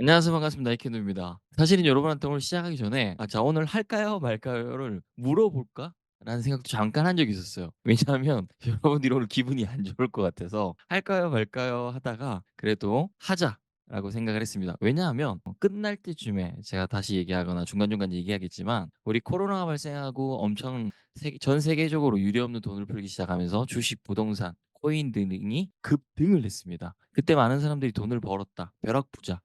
안녕하세요. 반갑습니다. 이켄우입니다. 사실은 여러분한테 오늘 시작하기 전에 오늘 할까요 말까요?"를 물어볼까?' 라는 생각도 잠깐 한 적이 있었어요. 왜냐하면 여러분들이 오늘 기분이 안 좋을 것 같아서 '할까요 말까요?' 하다가 그래도 '하자.'라고 생각을 했습니다. 왜냐하면 끝날 때쯤에 제가 다시 얘기하거나 중간중간 얘기하겠지만 우리 코로나가 발생하고 엄청 전 세계적으로 유례없는 돈을 풀기 시작하면서 주식, 부동산, 코인 등이 급등을 했습니다. 그때 많은 사람들이 '돈을 벌었다. 벼락부자.'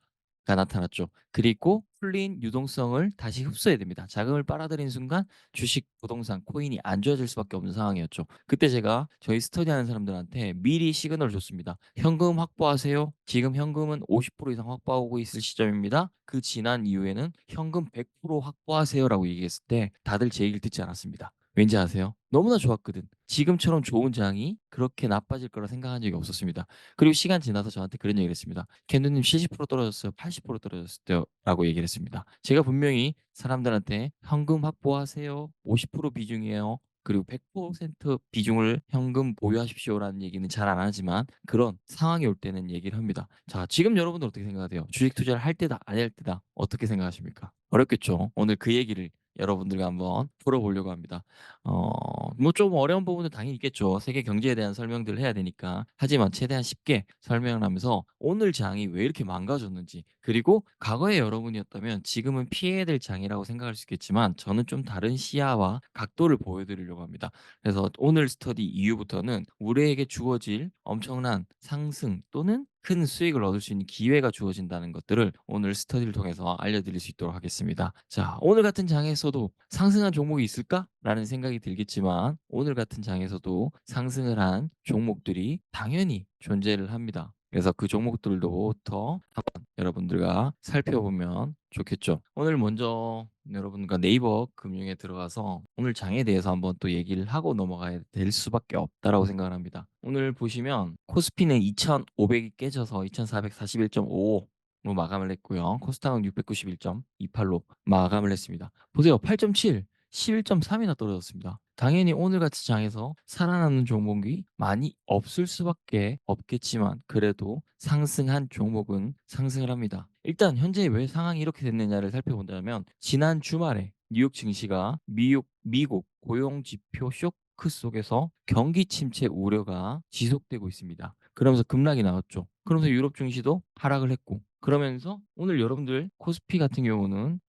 가 나타났죠. 그리고 풀린 유동성을 다시 흡수해야 됩니다. 자금을 빨아들인 순간 주식, 부동산, 코인이 안 좋아질 수밖에 없는 상황이었죠. 그때 제가 저희 스터디하는 사람들한테 미리 시그널을 줬습니다. "현금 확보하세요. 지금 현금은 50% 이상 확보하고 있을 시점입니다. 그 지난 이후에는 현금 100% 확보하세요."라고 얘기했을 때 다들 제 얘기를 듣지 않았습니다. 왠지 아세요? 너무나 좋았거든. 지금처럼 좋은 장이 그렇게 나빠질 거라 생각한 적이 없었습니다. 그리고 시간 지나서 저한테 그런 얘기를 했습니다. "캔두님 70% 떨어졌어요. 80% 떨어졌어요."라고 얘기를 했습니다. 제가 분명히 사람들한테 "현금 확보하세요. 50% 비중이에요. 그리고 100% 비중을 현금 보유하십시오."라는 얘기는 잘 안 하지만 그런 상황이 올 때는 얘기를 합니다. 자, 지금 여러분들 어떻게 생각하세요? 주식 투자를 할 때다 안 할 때다 어떻게 생각하십니까? 어렵겠죠. 오늘 그 얘기를 여러분들과 한번 풀어보려고 합니다. 뭐 좀 어려운 부분은 당연히 있겠죠. 세계 경제에 대한 설명들을 해야 되니까. 하지만 최대한 쉽게 설명을 하면서 오늘 장이 왜 이렇게 망가졌는지, 그리고 과거의 여러분이었다면 지금은 피해야 될 장이라고 생각할 수 있겠지만 저는 좀 다른 시야와 각도를 보여드리려고 합니다. 그래서 오늘 스터디 이후부터는 우리에게 주어질 엄청난 상승 또는 큰 수익을 얻을 수 있는 기회가 주어진다는 것들을 오늘 스터디를 통해서 알려드릴 수 있도록 하겠습니다. 자, 오늘 같은 장에서도 상승한 종목이 있을까라는 생각이 들겠지만 오늘 같은 장에서도 상승을 한 종목들이 당연히 존재를 합니다. 그래서 그 종목들로부터 한번 여러분들과 살펴보면 좋겠죠. 오늘 먼저 여러분과 네이버 금융에 들어가서 오늘 장에 대해서 한번 또 얘기를 하고 넘어가야 될 수밖에 없다라고 생각을 합니다. 오늘 보시면 코스피는 2,500이 깨져서 2,441.55로 마감을 했고요. 코스닥은 691.28로 마감을 했습니다. 보세요. 8.7, 11.3이나 떨어졌습니다. 당연히 오늘 같은 장에서 살아남는 종목이 많이 없을 수밖에 없겠지만 그래도 상승한 종목은 상승을 합니다. 일단 현재 왜 상황이 이렇게 됐느냐를 살펴본다면 지난 주말에 뉴욕 증시가 미국 고용 지표 쇼크 속에서 경기 침체 우려가 지속되고 있습니다. 그러면서 급락이 나왔죠. 그러면서 유럽 증시도 하락을 했고 그러면서 오늘 여러분들 코스피 같은 경우는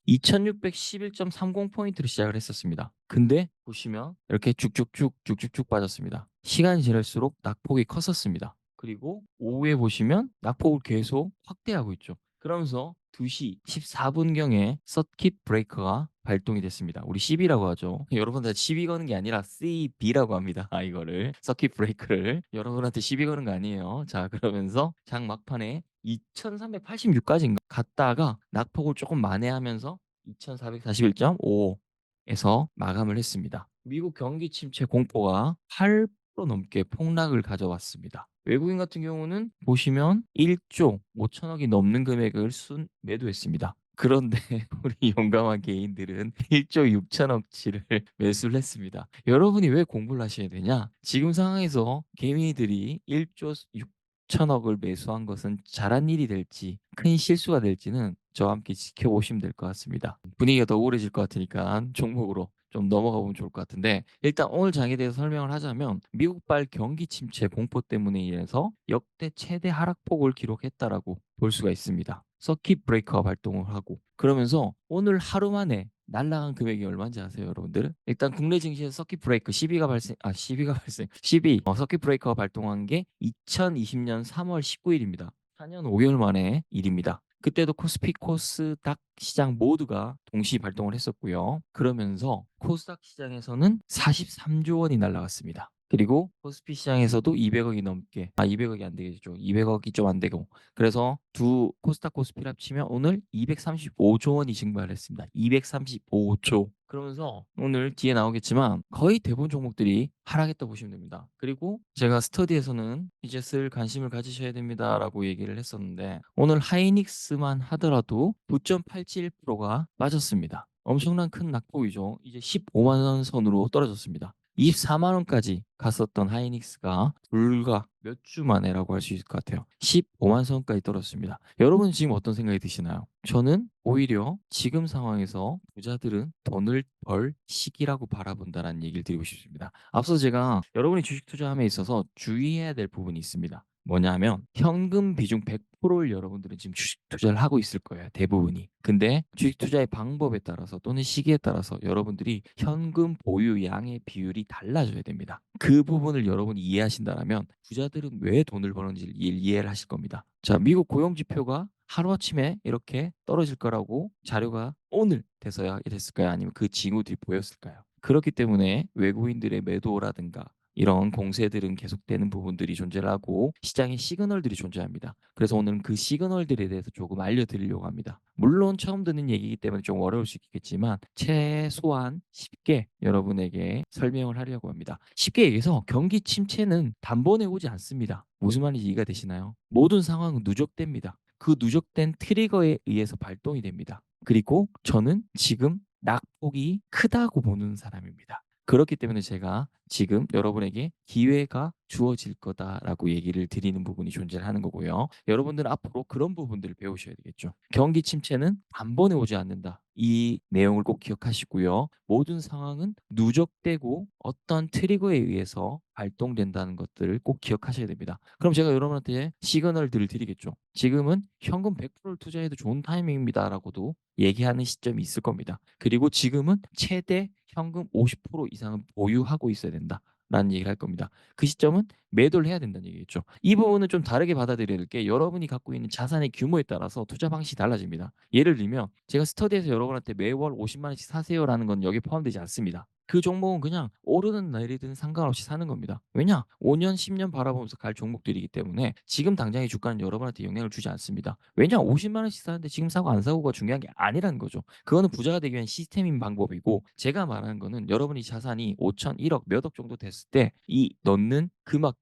2,611.30 포인트로 시작을 했었습니다. 근데 보시면 이렇게 쭉쭉쭉 빠졌습니다. 시간이 지날수록 낙폭이 컸었습니다. 그리고 오후에 보시면 낙폭을 계속 확대하고 있죠. 그러면서 2시 14분경에 서킷 브레이커가 발동이 됐습니다. 우리 CB라고 하죠. 여러분들 시비 거는 게 아니라 CB라고 합니다. 이거를 서킷 브레이커를 여러분한테 시비 거는 거 아니에요. 자, 그러면서 장 막판에 2,386까지인가 갔다가 낙폭을 조금 만회하면서 2,441.55에서 마감을 했습니다. 미국 경기 침체 공포가 8% 넘게 폭락을 가져왔습니다. 외국인 같은 경우는 보시면 1조 5천억이 넘는 금액을 순매도했습니다. 그런데 우리 용감한 개인들은 1조 6천억치를 매수를 했습니다. 여러분이 왜 공부를 하셔야 되냐? 지금 상황에서 개미들이 1조 6천억을 매수한 것은 잘한 일이 될지 큰 실수가 될지는 저와 함께 지켜보시면 될 것 같습니다. 분위기가 더 우울해질 것 같으니까 종목으로 좀 넘어가 보면 좋을 것 같은데 일단 오늘 장에 대해서 설명을 하자면 미국발 경기 침체 공포 때문에 인해서 역대 최대 하락폭을 기록했다라고 볼 수가 있습니다. 서킷 브레이커가 발동을 하고 그러면서 오늘 하루 만에 날라간 금액이 얼마인지 아세요, 여러분들? 일단 국내 증시에서 서킷 브레이커 시비가 발생 시비 서킷 브레이커가 발동한 게 2020년 3월 19일입니다. 4년 5개월 만의 일입니다. 그때도 코스피, 코스닥 시장 모두가 동시 발동을 했었고요. 그러면서 코스닥 시장에서는 43조 원이 날라갔습니다. 그리고 코스피 시장에서도 200억이 넘게 200억이 안 되겠죠. 200억이 좀 안 되고 그래서 두 코스닥 코스피를 합치면 오늘 235조 원이 증발했습니다. 235조. 그러면서 오늘 뒤에 나오겠지만 거의 대부분 종목들이 하락했다 보시면 됩니다. 그리고 제가 스터디에서는 이제 슬 관심을 가지셔야 됩니다라고 얘기를 했었는데 오늘 하이닉스만 하더라도 9.87%가 빠졌습니다. 엄청난 큰 낙폭이죠. 이제 15만 원 선으로 떨어졌습니다. 24만 원까지 갔었던 하이닉스가 불과 몇 주 만에라고 할 수 있을 것 같아요. 15만 선까지 떨어졌습니다. 여러분은 지금 어떤 생각이 드시나요? 저는 오히려 지금 상황에서 부자들은 돈을 벌 시기라고 바라본다라는 얘기를 드리고 싶습니다. 앞서 제가 여러분이 주식 투자함에 있어서 주의해야 될 부분이 있습니다. 뭐냐면 현금 비중 100%를 여러분들은 지금 주식 투자를 하고 있을 거예요, 대부분이. 근데 주식 투자의 방법에 따라서 또는 시기에 따라서 여러분들이 현금 보유 양의 비율이 달라져야 됩니다. 그 부분을 여러분이 이해하신다면 부자들은 왜 돈을 버는지를 이해를 하실 겁니다. 자, 미국 고용 지표가 하루아침에 이렇게 떨어질 거라고 자료가 오늘 돼서야 됐을까요? 아니면 그 징후들이 보였을까요? 그렇기 때문에 외국인들의 매도라든가 이런 공세들은 계속되는 부분들이 존재를 하고 시장에 시그널들이 존재합니다. 그래서 오늘은 그 시그널들에 대해서 조금 알려드리려고 합니다. 물론 처음 듣는 얘기이기 때문에 좀 어려울 수 있겠지만 최소한 쉽게 여러분에게 설명을 하려고 합니다. 쉽게 얘기해서 경기 침체는 단번에 오지 않습니다. 무슨 말인지 이해가 되시나요? 모든 상황은 누적됩니다. 그 누적된 트리거에 의해서 발동이 됩니다. 그리고 저는 지금 낙폭이 크다고 보는 사람입니다. 그렇기 때문에 제가 지금 여러분에게 기회가 주어질 거다라고 얘기를 드리는 부분이 존재를 하는 거고요. 여러분들은 앞으로 그런 부분들을 배우셔야 되겠죠. 경기 침체는 단번에 오지 않는다. 이 내용을 꼭 기억하시고요. 모든 상황은 누적되고 어떤 트리거에 의해서 발동된다는 것들을 꼭 기억하셔야 됩니다. 그럼 제가 여러분한테 시그널들을 드리겠죠. 지금은 현금 100%를 투자해도 좋은 타이밍입니다라고도 얘기하는 시점이 있을 겁니다. 그리고 지금은 최대 현금 50% 이상은 보유하고 있어야 된다라는 얘기를 할 겁니다. 그 시점은 매도를 해야 된다는 얘기겠죠. 이 부분은 좀 다르게 받아들여야 될 게 여러분이 갖고 있는 자산의 규모에 따라서 투자 방식이 달라집니다. 예를 들면 제가 스터디에서 여러분한테 매월 50만 원씩 사세요라는 건 여기에 포함되지 않습니다. 그 종목은 그냥 오르든 내리든 상관없이 사는 겁니다. 왜냐? 5년, 10년 바라보면서 갈 종목들이기 때문에 지금 당장의 주가는 여러분한테 영향을 주지 않습니다. 왜냐? 50만 원씩 사는데 지금 사고 안 사고가 중요한 게 아니라는 거죠. 그거는 부자가 되기 위한 시스템인 방법이고 제가 말하는 거는 여러분이 자산이 5천, 1억, 몇 억 정도 됐을 때 이 넣는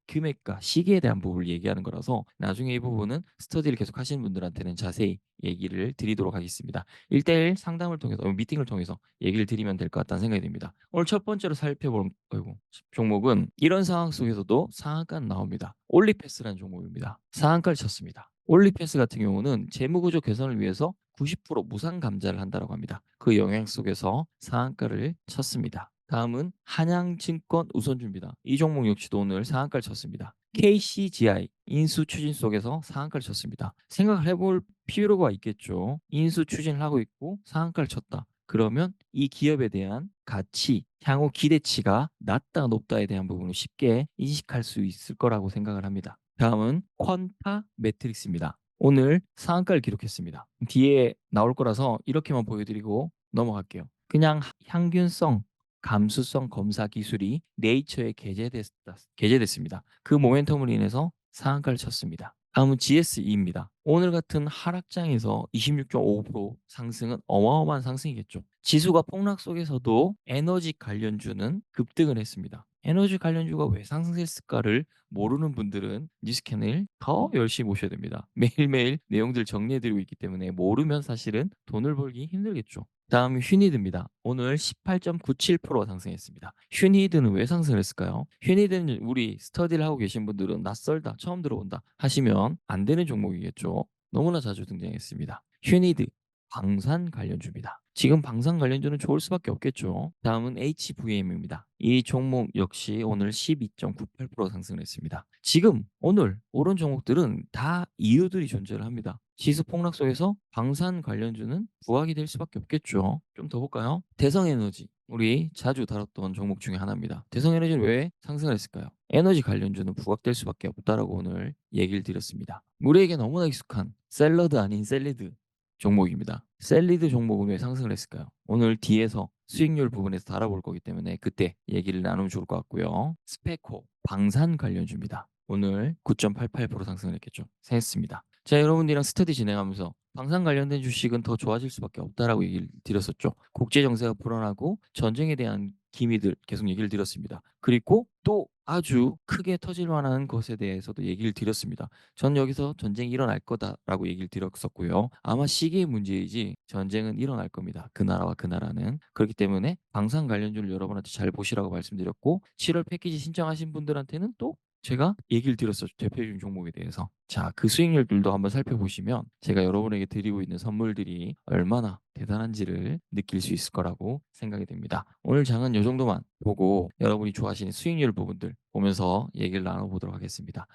금액과 시기에 대한 부분을 얘기하는 거라서 나중에 이 부분은 스터디를 계속 하시는 분들한테는 자세히 얘기를 드리도록 하겠습니다. 1대1 상담을 통해서 미팅을 통해서 얘기를 드리면 될 것 같다는 생각이 듭니다. 오늘 첫 번째로 살펴볼 종목은 이런 상황 속에서도 상한가는 나옵니다. 올리패스라는 종목입니다. 상한가를 쳤습니다. 올리패스 같은 경우는 재무구조 개선을 위해서 90% 무상 감자를 한다고 합니다. 그 영향 속에서 상한가를 쳤습니다. 다음은 한양증권 우선주입니다. 이 종목 역시도 오늘 상한가를 쳤습니다. KCGI 인수 추진 속에서 상한가를 쳤습니다. 생각을 해볼 필요가 있겠죠. 인수 추진을 하고 있고 상한가를 쳤다. 그러면 이 기업에 대한 가치, 향후 기대치가 낮다 높다에 대한 부분을 쉽게 인식할 수 있을 거라고 생각을 합니다. 다음은 퀀타 매트릭스입니다. 오늘 상한가를 기록했습니다. 뒤에 나올 거라서 이렇게만 보여드리고 넘어갈게요. 그냥 향균성, 감수성 검사 기술이 네이처에 게재됐습니다. 그 모멘텀으로 인해서 상한가를 쳤습니다. 다음은 GSE입니다. 오늘 같은 하락장에서 26.5% 상승은 어마어마한 상승이겠죠. 지수가 폭락 속에서도 에너지 관련주는 급등을 했습니다. 에너지 관련주가 왜 상승했을까를 모르는 분들은 뉴스캔을 더 열심히 보셔야 됩니다. 매일매일 내용들 정리해드리고 있기 때문에 모르면 사실은 돈을 벌기 힘들겠죠. 다음 휴니드입니다. 오늘 18.97% 상승했습니다. 휴니드는 왜 상승을 했을까요? 휴니드는 우리 스터디를 하고 계신 분들은 낯설다, 처음 들어본다 하시면 안 되는 종목이겠죠. 너무나 자주 등장했습니다. 휴니드, 방산 관련주입니다. 지금 방산 관련주는 좋을 수밖에 없겠죠. 다음은 HVM입니다. 이 종목 역시 오늘 12.98% 상승을 했습니다. 지금 오늘 오른 종목들은 다 이유들이 존재를 합니다. 지수 폭락 속에서 방산 관련주는 부각이 될 수밖에 없겠죠. 좀 더 볼까요? 대성에너지. 우리 자주 다뤘던 종목 중에 하나입니다. 대성에너지는 왜 상승을 했을까요? 에너지 관련주는 부각될 수밖에 없다라고 오늘 얘기를 드렸습니다. 우리에게 너무나 익숙한 샐러드 아닌 샐리드 종목입니다. 샐리드 종목은 왜 상승을 했을까요? 오늘 뒤에서 수익률 부분에서 다뤄볼 거기 때문에 그때 얘기를 나누면 좋을 것 같고요. 스페코 방산 관련주입니다. 오늘 9.88% 상승을 했겠죠. 했습니다. 자, 여러분들이랑 스터디 진행하면서 방산 관련된 주식은 더 좋아질 수밖에 없다라고 얘기를 드렸었죠. 국제 정세가 불안하고 전쟁에 대한 기미들 계속 얘기를 드렸습니다. 그리고 또 아주 크게 터질 만한 것에 대해서도 얘기를 드렸습니다. 전 여기서 "전쟁이 일어날 거다."라고 얘기를 드렸었고요. 아마 시기의 문제이지 전쟁은 일어날 겁니다, 그 나라와 그 나라는. 그렇기 때문에 방산 관련주를 여러분한테 잘 보시라고 말씀드렸고 7월 패키지 신청하신 분들한테는 또 제가 얘기를 드렸었죠, 대표적인 종목에 대해서. 자, 그 수익률들도 한번 살펴보시면 제가 여러분에게 드리고 있는 선물들이 얼마나 대단한지를 느낄 수 있을 거라고 생각이 됩니다. 오늘 장은 요 정도만 보고 여러분이 좋아하시는 수익률 부분들 보면서 얘기를 나눠 보도록 하겠습니다.